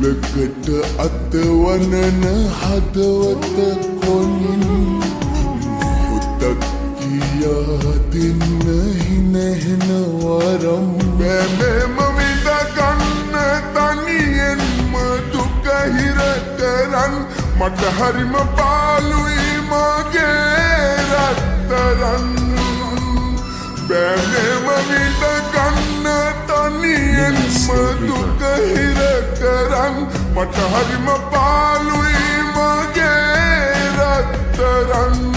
උලකට අතවනන හදවත කොනින් හුත්තක් කියා දෙන්න හිනහෙන වරම් බැමෙම විඳගන්න තනියෙන්ම දුක හිර කරන් මට හරිම පාළුයි මගේ රත්තරන් බැමෙම විඳගන්න තනියෙන්ම දුක හිර කරන් මට හරිම පාළුයි මගේ රත්තරන්